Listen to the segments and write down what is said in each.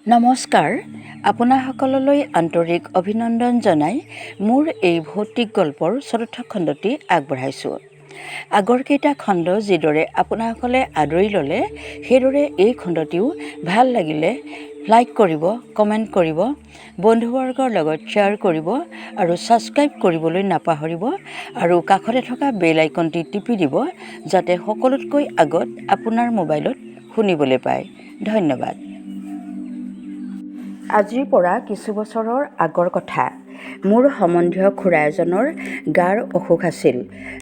নমস্কাৰ, আপোনাসকললৈ আন্তৰিক অভিনন্দন জনাই মোৰ এই ভৌতিক গল্পৰ চতুৰ্থ খণ্ডটি আগবঢ়াইছোঁ। আগৰকেইটা খণ্ড যিদৰে আপোনাসকলে আদৰি ল'লে, সেইদৰে এই খণ্ডটিও ভাল লাগিলে লাইক কৰিব, কমেণ্ট কৰিব, বন্ধুবৰ্গৰ লগত শ্বেয়াৰ কৰিব আৰু ছাবস্ক্ৰাইব কৰিবলৈ নাপাহৰিব আৰু কাষতে থকা বেল আইকনটি টিপি দিব, যাতে সকলোতকৈ আগত আপোনাৰ মোবাইলত শুনিবলৈ পায়। ধন্যবাদ। আজিৰ পৰা কিছু বছৰৰ আগৰ কথা। মোৰ সম্বন্ধীয় খুৰা এজনৰ গাৰ অসুখ আছিল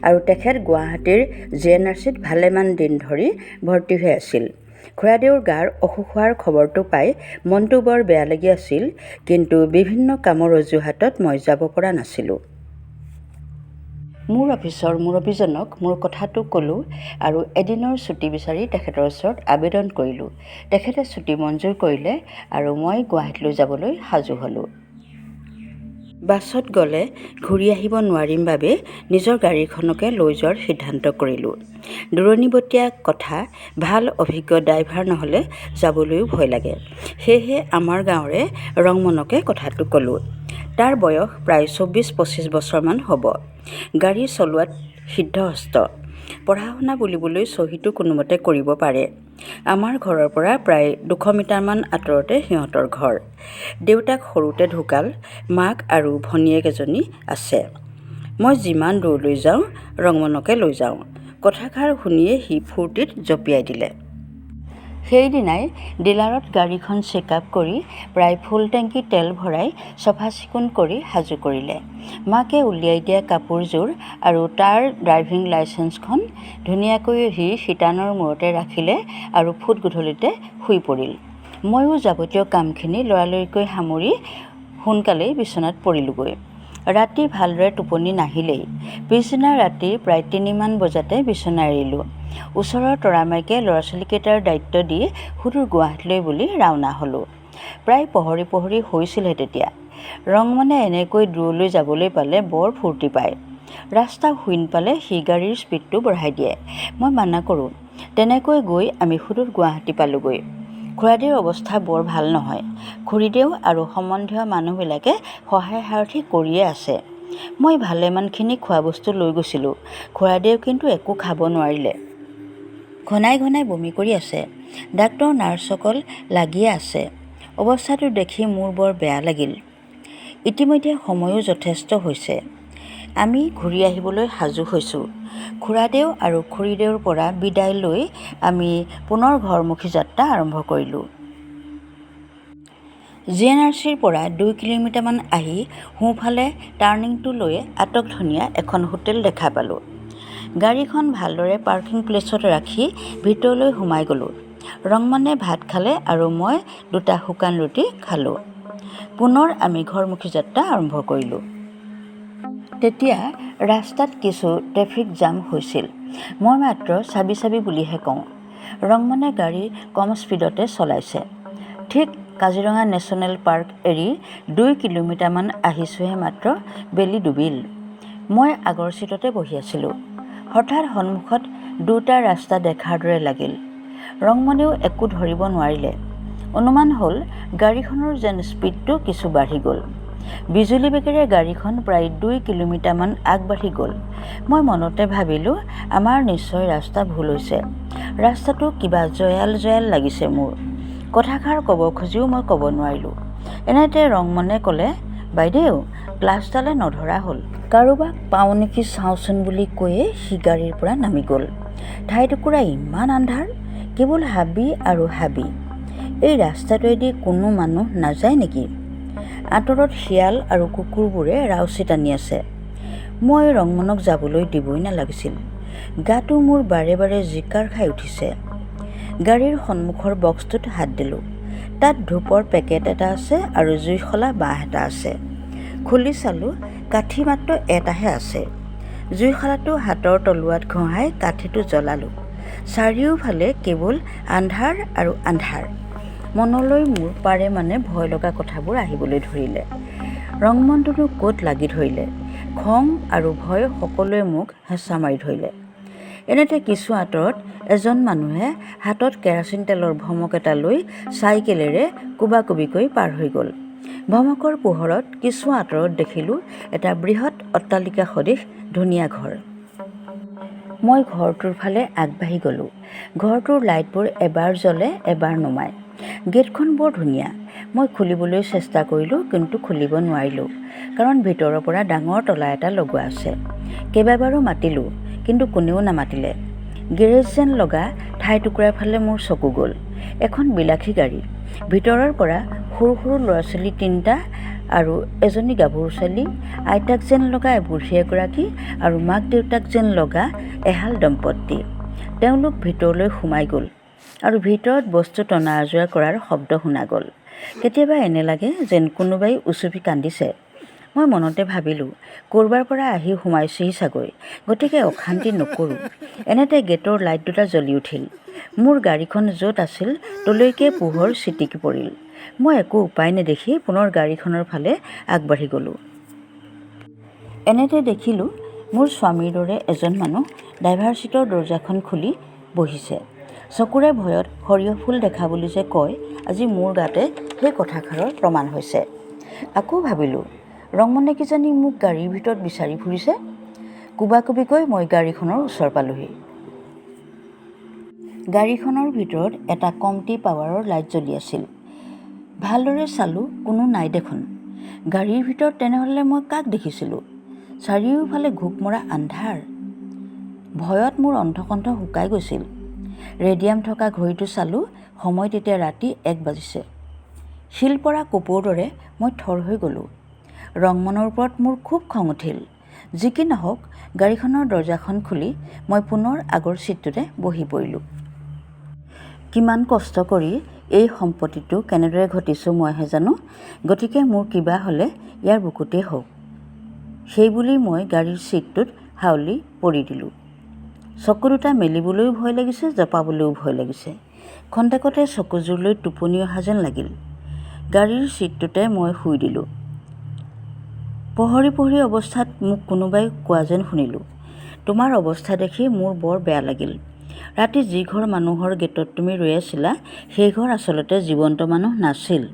আৰু তেখেত গুৱাহাটীৰ GNRCত ভালেমান দিন ধৰি ভৰ্তি হৈ আছিল। খুৰাদেউৰ গাৰ অসুখ হোৱাৰ খবৰটো পাই মনটো বৰ বেয়া লাগি আছিল, কিন্তু বিভিন্ন কামৰ অজুহাতত মই যাব পৰা নাছিলোঁ। মোৰ অফিচৰ মুৰব্বীজনক মোৰ কথাটো ক'লোঁ আৰু এদিনৰ ছুটী বিচাৰি তেখেতৰ ওচৰত আবেদন কৰিলোঁ। তেখেতে ছুটী মঞ্জুৰ কৰিলে আৰু মই গুৱাহাটীলৈ যাবলৈ সাজু হ'লোঁ। বাছত গ'লে ঘূৰি আহিব নোৱাৰিম বাবে নিজৰ গাড়ীখনকে লৈ যোৱাৰ সিদ্ধান্ত কৰিলোঁ। দূৰণিবতীয়া কথা, ভাল অভিজ্ঞ ড্ৰাইভাৰ নহ'লে যাবলৈও ভয় লাগে। সেয়েহে আমাৰ গাঁৱৰে ৰংমনকে কথাটো ক'লোঁ। তাৰ বয়স প্ৰায় 24-25 বছৰমান হ'ব। গাড়ী চলোৱাত সিদ্ধহস্ত। পঢ়া-শুনা বুলিবলৈ চহীটো কোনোমতে কৰিব পাৰে। আমাৰ ঘৰৰ পৰা প্ৰায় 200 মিটাৰমান আঁতৰতে সিহঁতৰ ঘৰ। দেউতাক সৰুতে ঢুকাল, মাক আৰু ভনীয়েক এজনী আছে। মই যিমান দূৰলৈ যাওঁ ৰংমনকে লৈ যাওঁ। কথাষাৰ শুনিয়ে সি ফূৰ্তিত জঁপিয়াই দিলে। সেইদিনাই ডিলাৰত গাড়ীখন চেকআপ কৰি প্ৰায় ফুল টেংকি তেল ভৰাই চফা চিকুণ কৰি সাজু কৰিলে। মাকে উলিয়াই দিয়া কাপোৰযোৰ আৰু তাৰ ড্ৰাইভিং লাইচেন্সখন ধুনীয়াকৈ সি শিতানৰ মূৰতে ৰাখিলে আৰু ফুট গধূলিতে শুই পৰিল। ময়ো যাৱতীয় কামখিনি লৰালৰিকৈ সামৰি সোনকালেই বিচনাত পৰিলোগৈ। ৰাতি ভালদৰে টোপনি নাহিলেই। পিছদিনা ৰাতি প্ৰায় 3মান বজাতে বিচনা এৰিলোঁ। ওচৰৰ তৰামাইকে ল'ৰা-ছোৱালীকেইটাৰ দায়িত্ব দি সুদূৰ গুৱাহাটীলৈ বুলি ৰাওনা হ'লোঁ। প্ৰায় পহৰি হৈছিলহে তেতিয়া। ৰংমনে এনেকৈ দূৰলৈ যাবলৈ পালে বৰ ফূৰ্তি পায়। ৰাস্তা শুইন পালে সি গাড়ীৰ স্পীডটো বঢ়াই দিয়ে। মই মানা কৰোঁ। তেনেকৈ গৈ আমি সুদূৰ গুৱাহাটী পালোগৈ। খুৰাদেউৰ অৱস্থা বৰ ভাল নহয়। খুৰীদেউ আৰু সম্বন্ধীয় মানুহবিলাকে সহায় সাৰথি কৰিয়ে আছে। মই ভালেমানখিনি খোৱা বস্তু লৈ গৈছিলোঁ। খুৰাদেউ কিন্তু একো খাব নোৱাৰিলে। ঘনাই বমি কৰি আছে। ডাক্তৰ নাৰ্ছসকল লাগিয়ে আছে। অৱস্থাটো দেখি মোৰ বৰ বেয়া লাগিল। ইতিমধ্যে সময়ো যথেষ্ট হৈছে। আমি ঘূৰি আহিবলৈ সাজু হৈছোঁ। খুৰাদেউ আৰু খুৰীদেউৰ পৰা বিদায় লৈ আমি পুনৰ ঘৰমুখী যাত্ৰা আৰম্ভ কৰিলোঁ। GNRCৰ পৰা 2 কিলোমিটাৰমান আহি সোঁফালে টাৰ্ণিংটো লৈ আটকধুনীয়া এখন হোটেল দেখা পালোঁ। গাড়ীখন ভালদৰে পাৰ্কিং প্লেচত ৰাখি ভিতৰলৈ সোমাই গ'লোঁ। ৰংমনে ভাত খালে আৰু মই 2টা শুকান ৰুটি খালোঁ। পুনৰ আমি ঘৰমুখী যাত্ৰা আৰম্ভ কৰিলোঁ। তেতিয়া ৰাস্তাত কিছু ট্ৰেফিক জাম হৈছিল। মই মাত্ৰ চাবি বুলিহে কওঁ। ৰংমনে গাড়ী কম স্পীডতে চলাইছে। ঠিক কাজিৰঙা নেশ্যনেল পাৰ্ক এৰি 2 কিলোমিটাৰমান আহিছোঁহে মাত্ৰ বেলি ডুবিল। মই আগৰ ছিটতে বহি আছিলোঁ। হঠাৎ সন্মুখত 2টা ৰাস্তা দেখাৰ দৰে লাগিল। ৰংমনেও একো ধৰিব নোৱাৰিলে। অনুমান হ'ল গাড়ীখনৰ যেন স্পীডটো কিছু বাঢ়ি গ'ল। বিজুলী বেগেৰে গাড়ীখন প্ৰায় 2 কিলোমিটাৰমান আগবাঢ়ি গ'ল। মই মনতে ভাবিলোঁ, আমাৰ নিশ্চয় ৰাস্তা ভুল হৈছে। ৰাস্তাটো কিবা জয়াল লাগিছে মোৰ। কথাষাৰ ক'ব খুজিও মই ক'ব নোৱাৰিলোঁ। এনেতে ৰংমনে ক'লে, বাইদেউ, ক্লাছডালে নধৰা হ'ল। কাৰোবাক পাওঁ নেকি চাওঁচোন বুলি কৈয়ে সি গাড়ীৰ পৰা নামি গ'ল। ঠাইটুকুৰা ইমান আন্ধাৰ, কেৱল হাবি আৰু হাবি। এই ৰাস্তাটোৱেদি কোনো মানুহ নাযায় নেকি? আঁতৰত শিয়াল আৰু কুকুৰবোৰে ৰাউচি টানি আছে। মই ৰংমনক যাবলৈ দিবই নালাগিছিল। গাটো মোৰ বাৰে জিকাৰ খাই উঠিছে। গাড়ীৰ সন্মুখৰ বক্সটোত হাত দিলোঁ। তাত ধূপৰ পেকেট এটা আছে আৰু জুইশলা বাঁহ এটা আছে। খুলি চালোঁ, কাঠি মাত্ৰ এটাহে আছে। জুইশলাটো হাতৰ তলুৱাত ঘঁহাই কাঠিটো জ্বলালোঁ। চাৰিওফালে কেৱল আন্ধাৰ আৰু আন্ধাৰ। মনলৈ মোৰ ভয় লগা কথাবোৰ আহিবলৈ ধৰিলে। ৰংমনটোনো ক'ত লাগি ধৰিলে। খং আৰু ভয় সকলোৱে মোক হেঁচা মাৰি ধৰিলে। এনেতে কিছু আঁতৰত এজন মানুহে হাতত কেৰাচিন তেলৰ ভমক এটা লৈ চাইকেলেৰে কোবাকুবিকৈ পাৰ হৈ গ'ল। ভমকৰ পোহৰত কিছু আঁতৰত দেখিলোঁ এটা বৃহৎ অট্টালিকা সদৃশ ধুনীয়া ঘৰ। মই ঘৰটোৰ ফালে আগবাঢ়ি গ'লোঁ। ঘৰটোৰ লাইটবোৰ এবাৰ জ্বলে এবাৰ নুমায়। গেটখন বৰ ধুনীয়া। মই খুলিবলৈ চেষ্টা কৰিলোঁ, কিন্তু খুলিব নোৱাৰিলোঁ, কাৰণ ভিতৰৰ পৰা ডাঙৰ তলা এটা লগোৱা আছে। কেইবাবাৰো মাতিলোঁ, কিন্তু কোনেও নামাতিলে। গেৰেজ যেন লগা ঠাইটুকুৰাৰ ফালে মোৰ চকু গ'ল। এখন বিলাসী গাড়ী। ভিতৰৰ পৰা সৰু সৰু ল'ৰা ছোৱালী 3টা আৰু এজনী গাভৰু ছোৱালী, আইতাক যেন লগা বুঢ়ী এগৰাকী আৰু মাক দেউতাক যেন লগা এহাল দম্পতী। তেওঁলোক ভিতৰলৈ সোমাই গ'ল আৰু ভিতৰত বস্তু টনা আজোৰা কৰাৰ শব্দ শুনা গ'ল। কেতিয়াবা এনে লাগে যেন কোনোবাই উচুপি কান্দিছে। মই মনতে ভাবিলোঁ, ক'ৰবাৰ পৰা আহি সোমাইছেহি চাগৈ, গতিকে অশান্তি নকৰোঁ। এনেতে গেটৰ লাইট দুটা জ্বলি উঠিল। মোৰ গাড়ীখন য'ত আছিল তলৈকে পোহৰ ছিটিকি পৰিল। মই একো উপায় নেদেখি পুনৰ গাড়ীখনৰ ফালে আগবাঢ়ি গ'লোঁ। এনেতে দেখিলোঁ মোৰ স্বামীৰ দৰে এজন মানুহ ড্ৰাইভাৰ ছিটৰ দৰজাখন খুলি বহিছে। চকুৰে ভয়ত সৰিয়হ ফুল দেখা বুলি যে কয়, আজি মোৰ গাতে সেই কথাষাৰৰ প্ৰমাণ হৈছে। আকৌ ভাবিলোঁ, ৰংমনে কিজানি মোক গাড়ীৰ ভিতৰত বিচাৰি ফুৰিছে। কোবাকুবিকৈ মই গাড়ীখনৰ ওচৰ পালোহি। গাড়ীখনৰ ভিতৰত এটা কমটি পাৱাৰৰ লাইট জ্বলি আছিল। ভালদৰে চালোঁ, কোনো নাই দেখোন। গাড়ীৰ ভিতৰত তেনেহ'লে মই কাক দেখিছিলোঁ? চাৰিওফালে ঘোক মৰা আন্ধাৰ। ভয়ত মোৰ অণ্ঠকণ্ঠ শুকাই গৈছিল। ৰেডিয়াম থকা ঘড়ীটো চালোঁ, সময় তেতিয়া ৰাতি 1 বাজিছে। শিল পৰা কপৌৰ দৰে মই থৰ হৈ গ'লোঁ। ৰংমনৰ ওপৰত মোৰ খুব খং উঠিল। যি কি নহওক, গাড়ীখনৰ দৰজাখন খুলি মই পুনৰ আগৰ ছিটটোতে বহি পৰিলোঁ। কিমান কষ্ট কৰি এই সম্পত্তিটো কেনেদৰে ঘটিছোঁ মইহে জানো, গতিকে মোৰ কিবা হ'লে ইয়াৰ বুকুতেই হওক। সেইবুলি মই গাড়ীৰ ছিটটোত হাউলি পৰি দিলোঁ। চকু দুটা মেলিবলৈও ভয় লাগিছে, জপাবলৈও ভয় লাগিছে। খন্তেকতে চকুযোৰলৈ টোপনি অহা যেন লাগিল। গাড়ীৰ ছিটটোতে মই শুই দিলোঁ। পহৰি পহৰি অৱস্থাত মোক কোনোবাই কোৱা যেন শুনিলোঁ, তোমাৰ অৱস্থা দেখি মোৰ বৰ বেয়া লাগিল। ৰাতি যি ঘৰ মানুহৰ গেটত তুমি ৰৈ আছিলা, সেই ঘৰ আচলতে জীৱন্ত মানুহ নাছিল।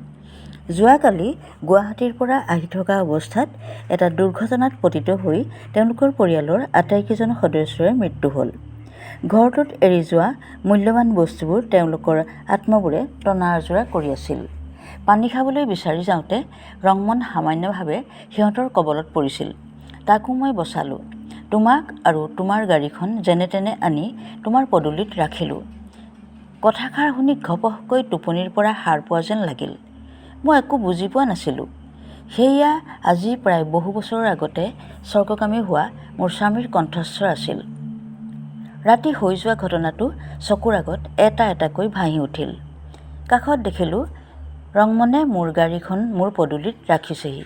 যোৱাকালি গুৱাহাটীৰ পৰা আহি থকা অৱস্থাত এটা দুৰ্ঘটনাত পতিত হৈ তেওঁলোকৰ পৰিয়ালৰ আটাইকেইজন সদস্যৰে মৃত্যু হ'ল। ঘৰটোত এৰি যোৱা মূল্যৱান বস্তুবোৰ তেওঁলোকৰ আত্মবোৰে টনা আজোৰা কৰি আছিল। পানী খাবলৈ বিচাৰি যাওঁতে ৰংমন সামান্যভাৱে সিহঁতৰ কবলত পৰিছিল। তাকো মই বচালোঁ। তোমাক আৰু তোমাৰ গাড়ীখন যেনে তেনে আনি তোমাৰ পদূলিত ৰাখিলোঁ। কথাষাৰ শুনি ঘপহকৈ টোপনিৰ পৰা সাৰ পোৱা যেন লাগিল। মই একো বুজি পোৱা নাছিলোঁ। সেয়া আজি প্ৰায় বহু বছৰৰ আগতে স্বৰ্গগামী হোৱা মোৰ স্বামীৰ কণ্ঠস্বৰ আছিল। ৰাতি হৈ যোৱা ঘটনাটো চকুৰ আগত এটা এটাকৈ ভাঁহি উঠিল। কাষত দেখিলোঁ ৰংমনে মোৰ গাড়ীখন মোৰ পদূলিত ৰাখিছেহি।